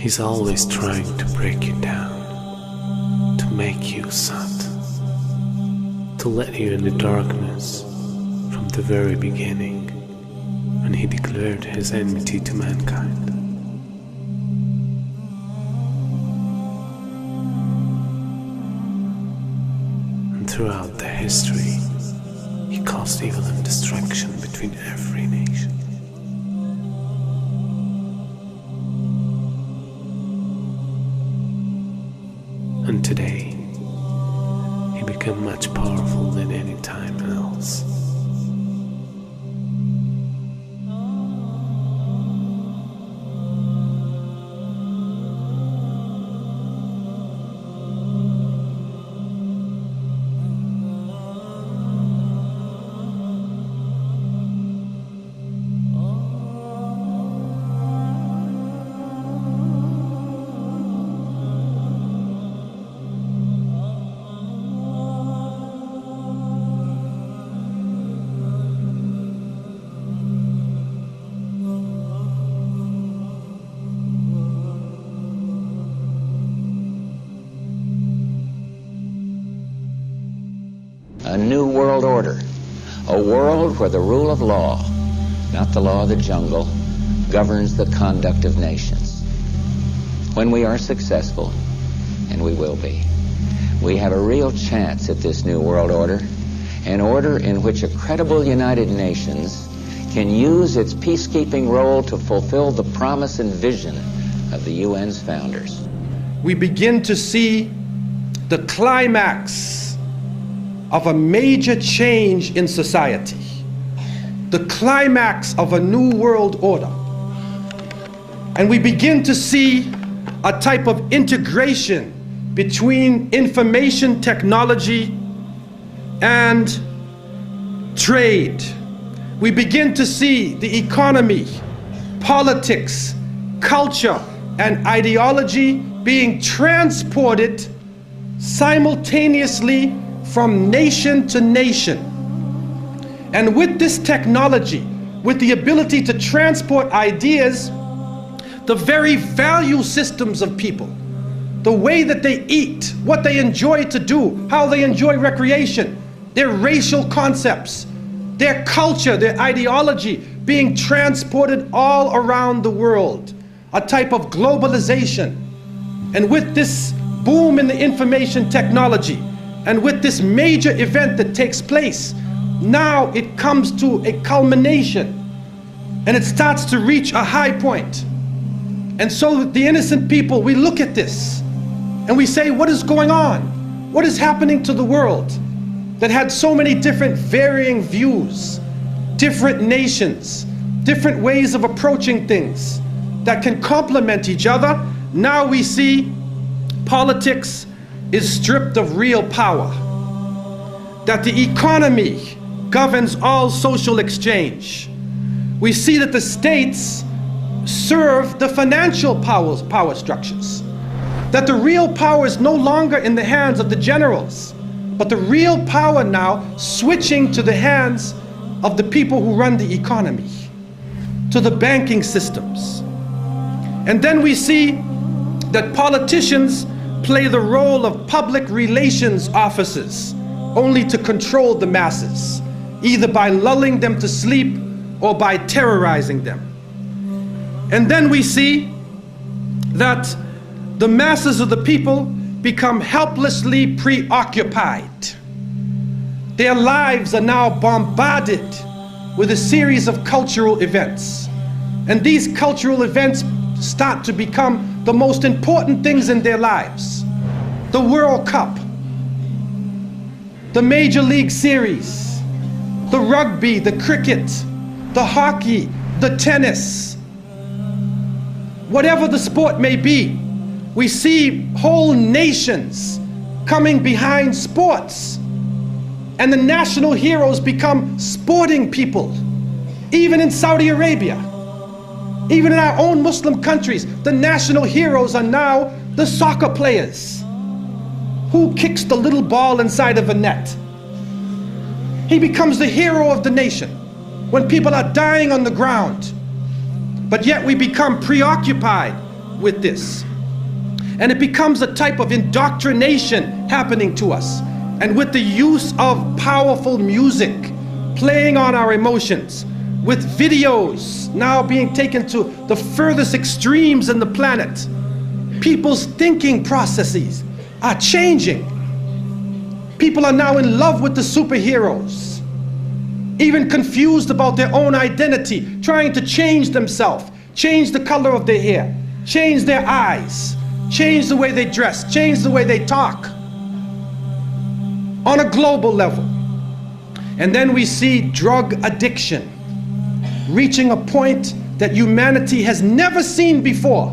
He's always trying to break you down, to make you sad, to let you in the darkness from the very beginning, when he declared his enmity to mankind. And throughout the history, he caused evil and destruction between every nation. And today, he became much powerful than any time else. A new world order, a world where the rule of law, not the law of the jungle, governs the conduct of nations. When we are successful, and we will be, we have a real chance at this new world order, an order in which a credible United Nations can use its peacekeeping role to fulfill the promise and vision of the UN's founders. We begin to see the climax of a major change in society, the climax of a new world order. And we begin to see a type of integration between information technology and trade. We begin to see the economy, politics, culture, and ideology being transported simultaneously from nation to nation. And with this technology, with the ability to transport ideas, the very value systems of people, the way that they eat, what they enjoy to do, how they enjoy recreation, their racial concepts, their culture, their ideology being transported all around the world, a type of globalization. And with this boom in the information technology, and with this major event that takes place, now it comes to a culmination and it starts to reach a high point. And so the innocent people, we look at this and we say, what is going on? What is happening to the world that had so many different varying views, different nations, different ways of approaching things that can complement each other? Now we see politics is stripped of real power, that the economy governs all social exchange. We see that the states serve the financial power structures, that the real power is no longer in the hands of the generals, but the real power now switching to the hands of the people who run the economy, to the banking systems. And then we see that politicians play the role of public relations officers only to control the masses, either by lulling them to sleep or by terrorizing them. And then we see that the masses of the people become helplessly preoccupied. Their lives are now bombarded with a series of cultural events. And these cultural events start to become the most important things in their lives. The World Cup, the Major League Series, the rugby, the cricket, the hockey, the tennis. Whatever the sport may be, we see whole nations coming behind sports. And the national heroes become sporting people. Even in Saudi Arabia, even in our own Muslim countries, the national heroes are now the soccer players. Who kicks the little ball inside of a net? He becomes the hero of the nation when people are dying on the ground. But yet we become preoccupied with this. And it becomes a type of indoctrination happening to us. And with the use of powerful music playing on our emotions, with videos now being taken to the furthest extremes in the planet, people's thinking processes are changing. People are now in love with the superheroes, even confused about their own identity, trying to change themselves, change the color of their hair, change their eyes, change the way they dress, change the way they talk on a global level. And then we see drug addiction reaching a point that humanity has never seen before.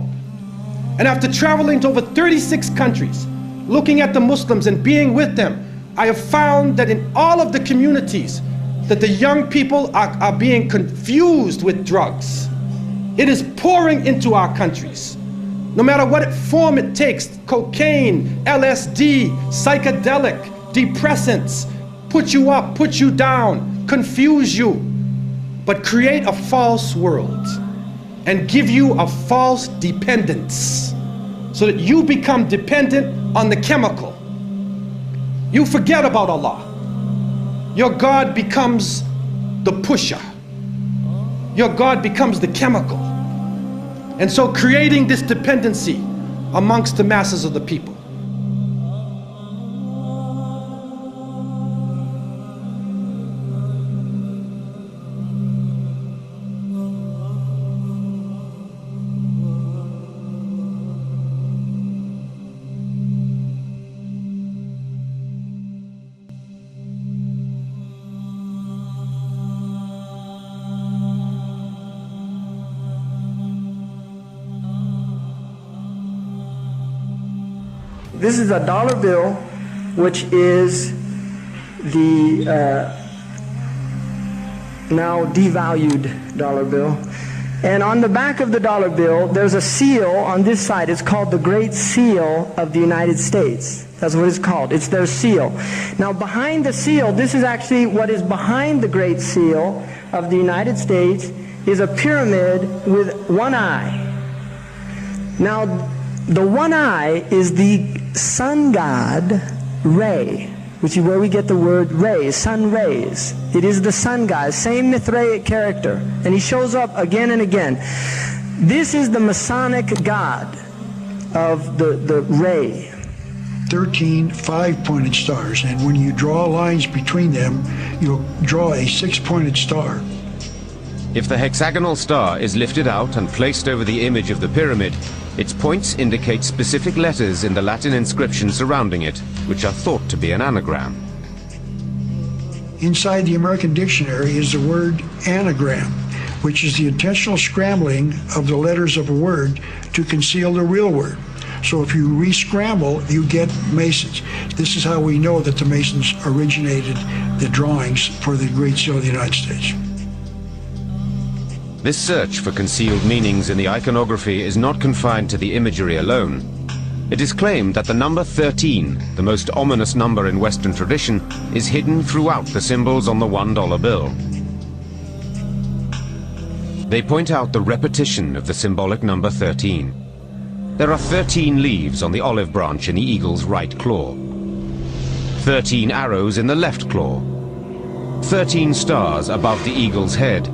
And after traveling to over 36 countries, looking at the Muslims and being with them, I have found that in all of the communities that the young people are being confused with drugs. It is pouring into our countries. No matter what form it takes, cocaine, LSD, psychedelic, depressants, put you up, put you down, confuse you, but create a false world and give you a false dependence so that you become dependent on the chemical. You forget about Allah. Your God becomes the pusher. Your God becomes the chemical. And so creating this dependency amongst the masses of the people. This is a dollar bill, which is the now devalued dollar bill. And on the back of the dollar bill, there's a seal on this side. It's called the Great Seal of the United States. That's what it's called. It's their seal. Now behind the seal, this is actually what is behind the Great Seal of the United States, is a pyramid with one eye. Now the one eye is the sun god Re, which is where we get the word ray, sun rays. It is the sun god, same Mithraic character, and he shows up again and again. This is the Masonic god of the ray. 13 5-pointed stars, and when you draw lines between them, you'll draw a 6-pointed star. If the hexagonal star is lifted out and placed over the image of the pyramid, its points indicate specific letters in the Latin inscription surrounding it, which are thought to be an anagram. Inside the American Dictionary is the word anagram, which is the intentional scrambling of the letters of a word to conceal the real word. So if you re-scramble, you get Masons. This is how we know that the Masons originated the drawings for the Great Seal of the United States. This search for concealed meanings in the iconography is not confined to the imagery alone. It is claimed that the number 13, the most ominous number in Western tradition, is hidden throughout the symbols on the $1 bill. They point out the repetition of the symbolic number 13. There are 13 leaves on the olive branch in the eagle's right claw, 13 arrows in the left claw, 13 stars above the eagle's head,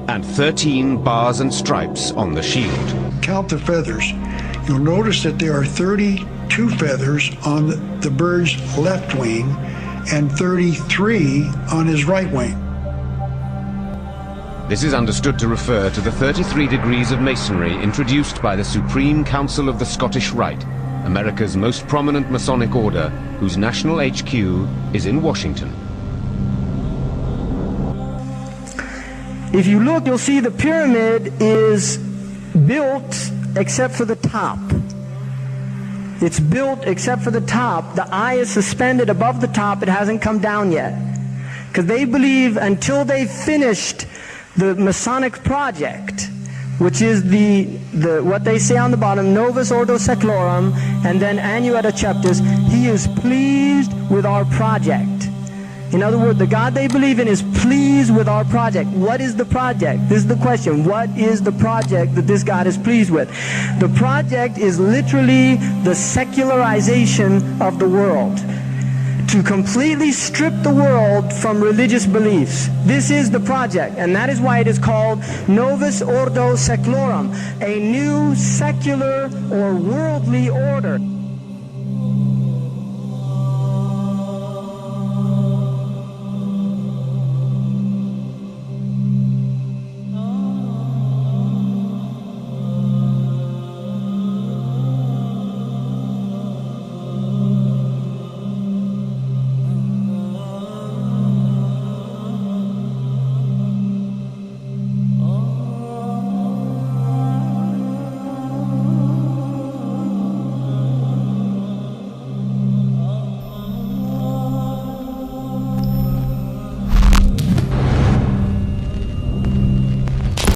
and 13 bars and stripes on the shield. Count the feathers. You'll notice that there are 32 feathers on the bird's left wing and 33 on his right wing. This is understood to refer to the 33 degrees of Masonry introduced by the Supreme Council of the Scottish Rite, America's most prominent Masonic order, whose national HQ is in Washington. If you look, you'll see the pyramid is built except for the top. It's built except for the top. The eye is suspended above the top. It hasn't come down yet. Because they believe until they finished the Masonic project, which is the what they say on the bottom, Novus Ordo Seclorum, and then Annueta Cheptis, he is pleased with our project. In other words, the God they believe in is pleased with our project. What is the project? This is the question. What is the project that this God is pleased with? The project is literally the secularization of the world. To completely strip the world from religious beliefs. This is the project, and that is why it is called Novus Ordo Seclorum, a new secular or worldly order.